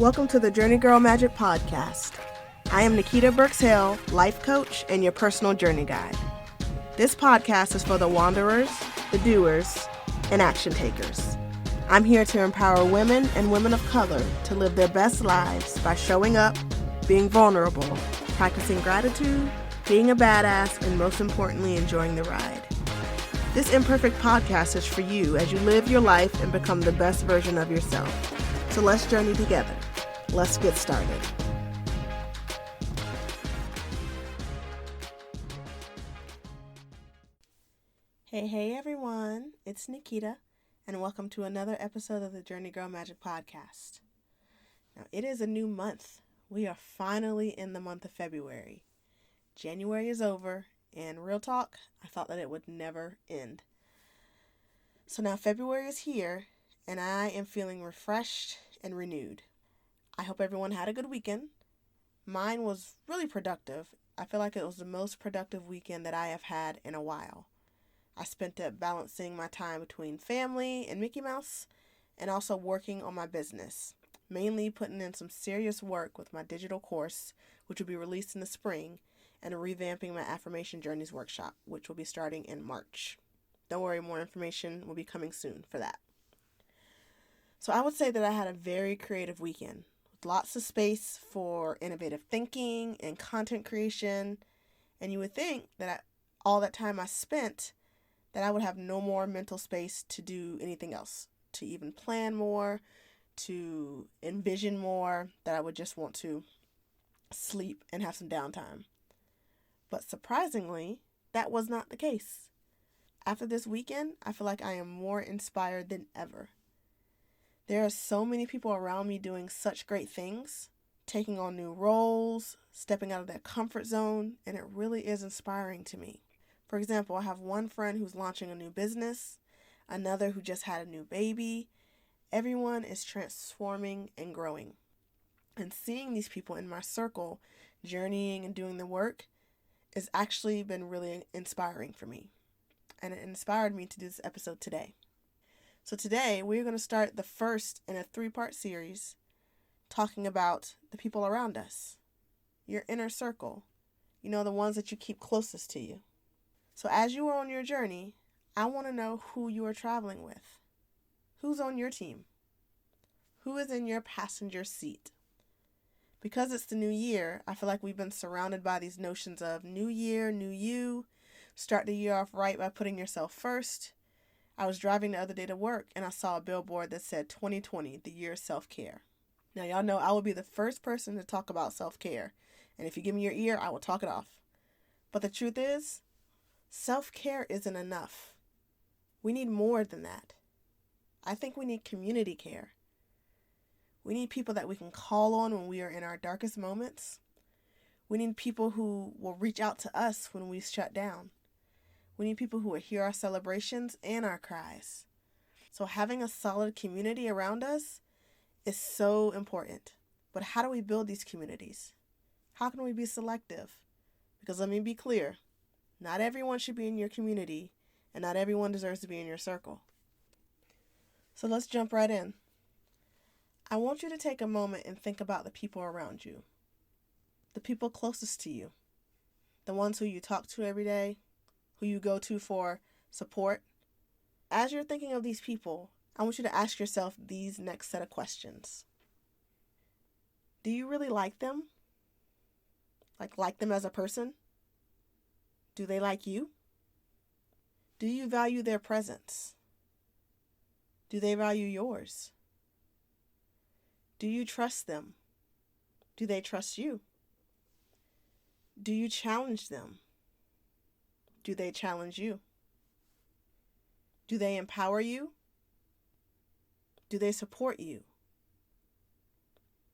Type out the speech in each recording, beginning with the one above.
Welcome to the Journey Girl Magic Podcast. I am Nikita Burks-Hill, life coach and your personal journey guide. This podcast is for the wanderers, the doers, and action takers. I'm here to empower women and women of color to live their best lives by showing up, being vulnerable, practicing gratitude, being a badass, and most importantly, enjoying the ride. This imperfect podcast is for you as you live your life and become the best version of yourself. So let's journey together. Let's get started. Hey everyone, it's Nikita, and welcome to another episode of the Journey Girl Magic Podcast. Now, it is a new month. We are finally in the month of February. January is over, and real talk, I thought that it would never end. So now February is here, and I am feeling refreshed and renewed. I hope everyone had a good weekend. Mine was really productive. I feel like it was the most productive weekend that I have had in a while. I spent it balancing my time between family and Mickey Mouse and also working on my business, mainly putting in some serious work with my digital course, which will be released in the spring, and revamping my Affirmation Journeys workshop, which will be starting in March. Don't worry, more information will be coming soon for that. So I would say that I had a very creative weekend with lots of space for innovative thinking and content creation. And you would think that all that time I spent, that I would have no more mental space to do anything else, to even plan more, to envision more, that I would just want to sleep and have some downtime. But surprisingly, that was not the case. After this weekend, I feel like I am more inspired than ever. There are so many people around me doing such great things, taking on new roles, stepping out of their comfort zone, and it really is inspiring to me. For example, I have one friend who's launching a new business, another who just had a new baby. Everyone is transforming and growing. And seeing these people in my circle journeying and doing the work has actually been really inspiring for me. And it inspired me to do this episode today. So today, we're going to start the first in a 3-part series talking about the people around us, your inner circle, the ones that you keep closest to you. So as you are on your journey, I want to know who you are traveling with. Who's on your team? Who is in your passenger seat? Because it's the new year, I feel like we've been surrounded by these notions of new year, new you. Start the year off right by putting yourself first. I was driving the other day to work and I saw a billboard that said 2020, the year of self-care. Now y'all know I will be the first person to talk about self-care. And if you give me your ear, I will talk it off. But the truth is, self-care isn't enough. We need more than that. I think we need community care. We need people that we can call on when we are in our darkest moments. We need people who will reach out to us when we shut down. We need people who will hear our celebrations and our cries. So having a solid community around us is so important. But how do we build these communities? How can we be selective? Because let me be clear, not everyone should be in your community, and not everyone deserves to be in your circle. So let's jump right in. I want you to take a moment and think about the people around you. The people closest to you. The ones who you talk to every day, who you go to for support. As you're thinking of these people, I want you to ask yourself these next set of questions. Do you really like them? Like them as a person? Do they like you? Do you value their presence? Do they value yours? Do you trust them? Do they trust you? Do you challenge them? Do they challenge you? Do they empower you? Do they support you?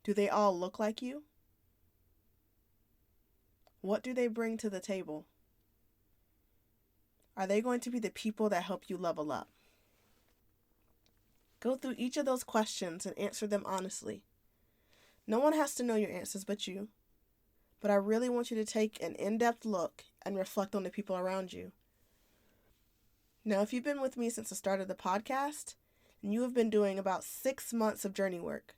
Do they all look like you? What do they bring to the table? Are they going to be the people that help you level up? Go through each of those questions and answer them honestly. No one has to know your answers but you. But I really want you to take an in-depth look and reflect on the people around you. Now, if you've been with me since the start of the podcast, and you have been doing about 6 months of journey work,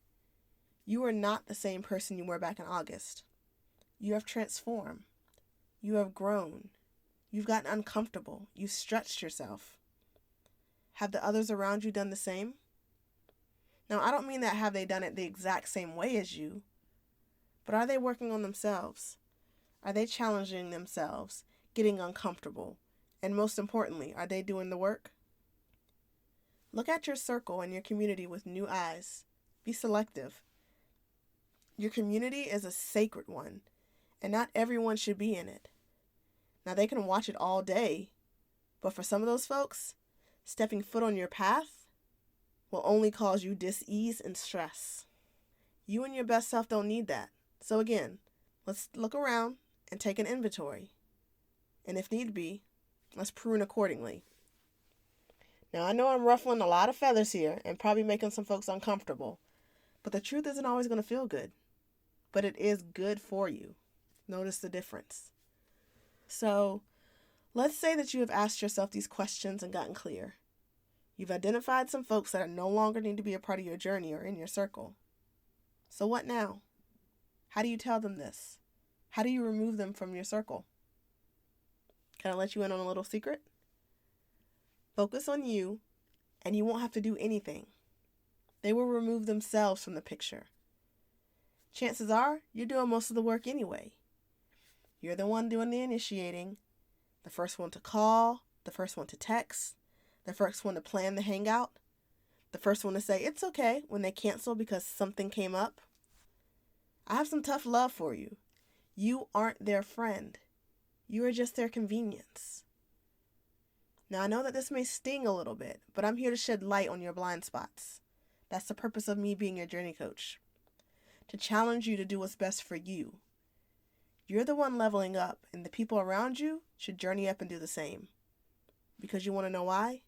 You are not the same person you were back in August. You have transformed. You have grown. You've gotten uncomfortable. You've stretched yourself. Have the others around you done the same? Now, I don't mean that have they done it the exact same way as you, but are they working on themselves? Are they challenging themselves, getting uncomfortable? And most importantly, are they doing the work? Look at your circle and your community with new eyes. Be selective. Your community is a sacred one, and not everyone should be in it. Now, they can watch it all day, but for some of those folks, stepping foot on your path will only cause you dis-ease and stress. You and your best self don't need that. So again, let's look around and take an inventory. And if need be, let's prune accordingly. Now, I know I'm ruffling a lot of feathers here and probably making some folks uncomfortable, but the truth isn't always going to feel good. But it is good for you. Notice the difference. So, let's say that you have asked yourself these questions and gotten clear. You've identified some folks that are no longer need to be a part of your journey or in your circle. So what now? How do you tell them this? How do you remove them from your circle? Can I let you in on a little secret? Focus on you, and you won't have to do anything. They will remove themselves from the picture. Chances are, you're doing most of the work anyway. You're the one doing the initiating, the first one to call, the first one to text, the first one to plan the hangout, the first one to say it's okay when they cancel because something came up. I have some tough love for you. You aren't their friend. You are just their convenience. Now, I know that this may sting a little bit, but I'm here to shed light on your blind spots. That's the purpose of me being your journey coach. To challenge you to do what's best for you. You're the one leveling up, and the people around you should journey up and do the same. Because you want to know why?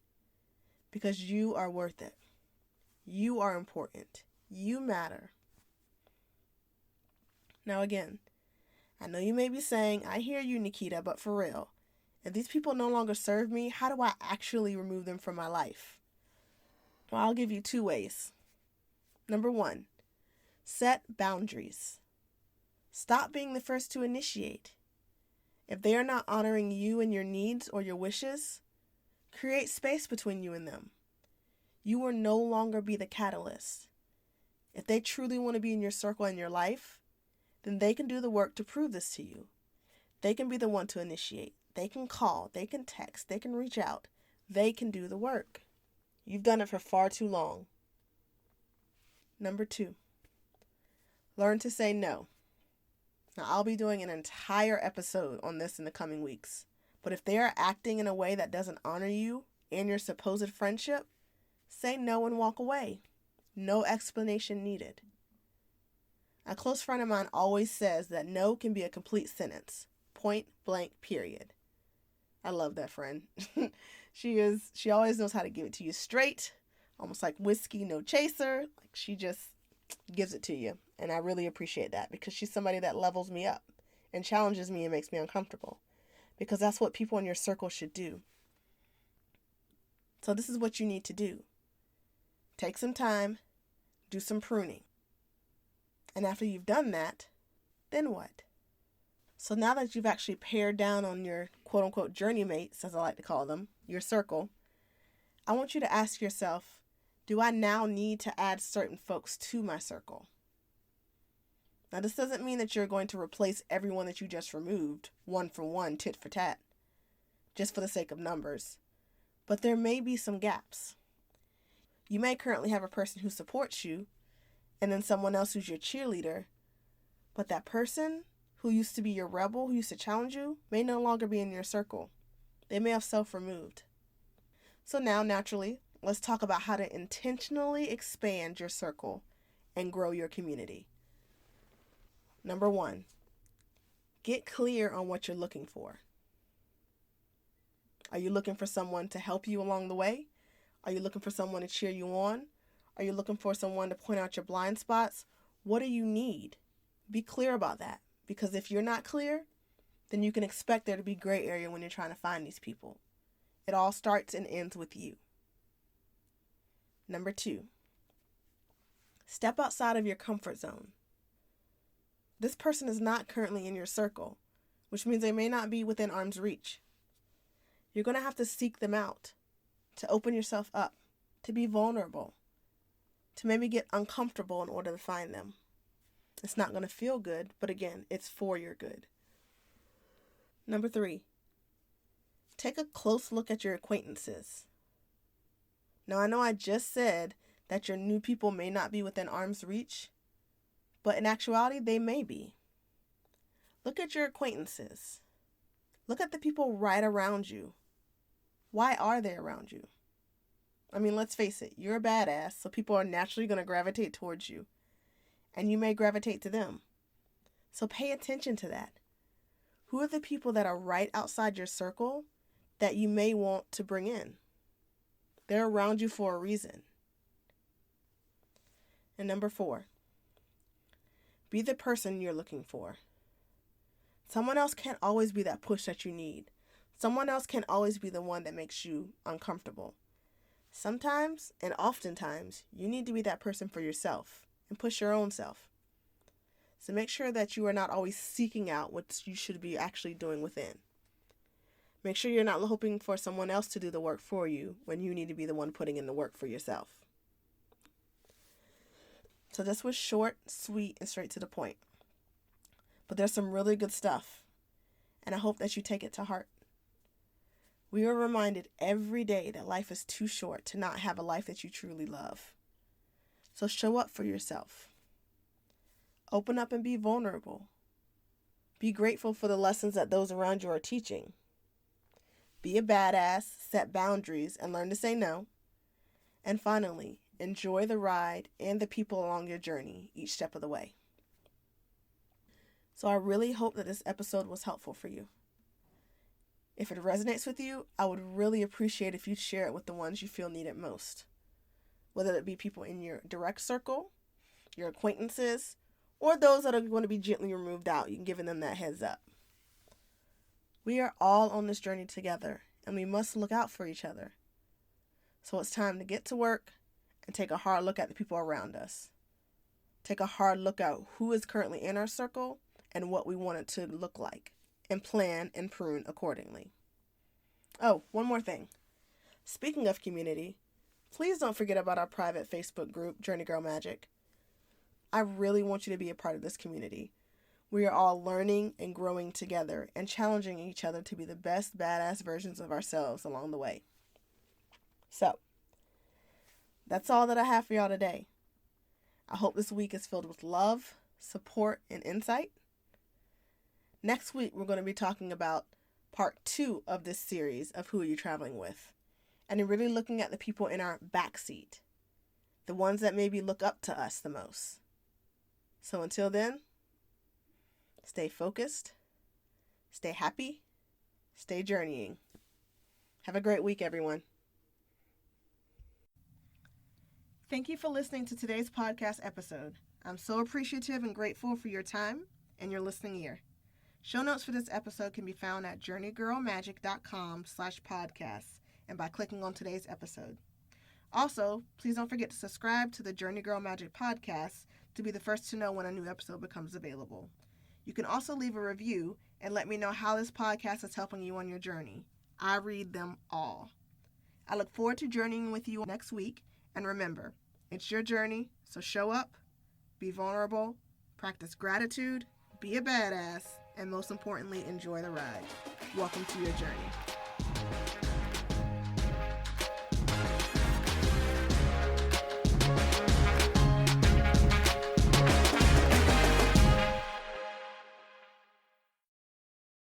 Because you are worth it. You are important. You matter. Now again, I know you may be saying, I hear you, Nikita, but for real, if these people no longer serve me, how do I actually remove them from my life? Well, I'll give you 2 ways. Number 1, set boundaries. Stop being the first to initiate. If they are not honoring you and your needs or your wishes, create space between you and them. You will no longer be the catalyst. If they truly want to be in your circle and your life, then they can do the work to prove this to you. They can be the one to initiate. They can call. They can text. They can reach out. They can do the work. You've done it for far too long. Number 2, learn to say no. Now, I'll be doing an entire episode on this in the coming weeks. But if they are acting in a way that doesn't honor you and your supposed friendship, say no and walk away. No explanation needed. A close friend of mine always says that no can be a complete sentence. Point blank, period. I love that friend. She always knows how to give it to you straight, almost like whiskey, no chaser. Like she just gives it to you. And I really appreciate that because she's somebody that levels me up and challenges me and makes me uncomfortable. Because that's what people in your circle should do. So this is what you need to do. Take some time, do some pruning. And after you've done that, then what? So now that you've actually pared down on your quote-unquote journey mates, as I like to call them, your circle, I want you to ask yourself, do I now need to add certain folks to my circle? Now, this doesn't mean that you're going to replace everyone that you just removed, one for one, tit for tat, just for the sake of numbers. But there may be some gaps. You may currently have a person who supports you, and then someone else who's your cheerleader, but that person who used to be your rebel, who used to challenge you, may no longer be in your circle. They may have self-removed. So now, naturally, let's talk about how to intentionally expand your circle and grow your community. Number 1, get clear on what you're looking for. Are you looking for someone to help you along the way? Are you looking for someone to cheer you on? Are you looking for someone to point out your blind spots? What do you need? Be clear about that. Because if you're not clear, then you can expect there to be gray area when you're trying to find these people. It all starts and ends with you. Number 2, Step outside of your comfort zone. This person is not currently in your circle, which means they may not be within arm's reach. You're going to have to seek them out, to open yourself up, to be vulnerable, to maybe get uncomfortable in order to find them. It's not going to feel good, but again, it's for your good. Number 3, take a close look at your acquaintances. Now, I know I just said that your new people may not be within arm's reach, but in actuality, they may be. Look at your acquaintances. Look at the people right around you. Why are they around you? I mean, let's face it, you're a badass, so people are naturally going to gravitate towards you, and you may gravitate to them. So pay attention to that. Who are the people that are right outside your circle that you may want to bring in? They're around you for a reason. And number 4, be the person you're looking for. Someone else can't always be that push that you need. Someone else can't always be the one that makes you uncomfortable. Sometimes, and oftentimes, you need to be that person for yourself and push your own self. So make sure that you are not always seeking out what you should be actually doing within. Make sure you're not hoping for someone else to do the work for you when you need to be the one putting in the work for yourself. So this was short, sweet, and straight to the point. But there's some really good stuff, and I hope that you take it to heart. We are reminded every day that life is too short to not have a life that you truly love. So show up for yourself. Open up and be vulnerable. Be grateful for the lessons that those around you are teaching. Be a badass, set boundaries, and learn to say no. And finally, enjoy the ride and the people along your journey each step of the way. So I really hope that this episode was helpful for you. If it resonates with you, I would really appreciate if you'd share it with the ones you feel need it most. Whether it be people in your direct circle, your acquaintances, or those that are going to be gently removed out, you can give them that heads up. We are all on this journey together, and we must look out for each other. So it's time to get to work and take a hard look at the people around us. Take a hard look at who is currently in our circle and what we want it to look like, and plan and prune accordingly. Oh, one more thing. Speaking of community, please don't forget about our private Facebook group, Journey Girl Magic. I really want you to be a part of this community. We are all learning and growing together and challenging each other to be the best badass versions of ourselves along the way. So, that's all that I have for y'all today. I hope this week is filled with love, support, and insight. Next week, we're going to be talking about part 2 of this series of Who Are You Traveling With? And really looking at the people in our backseat, the ones that maybe look up to us the most. So until then, stay focused, stay happy, stay journeying. Have a great week, everyone. Thank you for listening to today's podcast episode. I'm so appreciative and grateful for your time and your listening ear. Show notes for this episode can be found at journeygirlmagic.com/podcasts and by clicking on today's episode. Also, please don't forget to subscribe to the Journey Girl Magic podcast to be the first to know when a new episode becomes available. You can also leave a review and let me know how this podcast is helping you on your journey. I read them all. I look forward to journeying with you next week, and remember, it's your journey, so show up, be vulnerable, practice gratitude, be a badass, and most importantly, enjoy the ride. Welcome to your journey.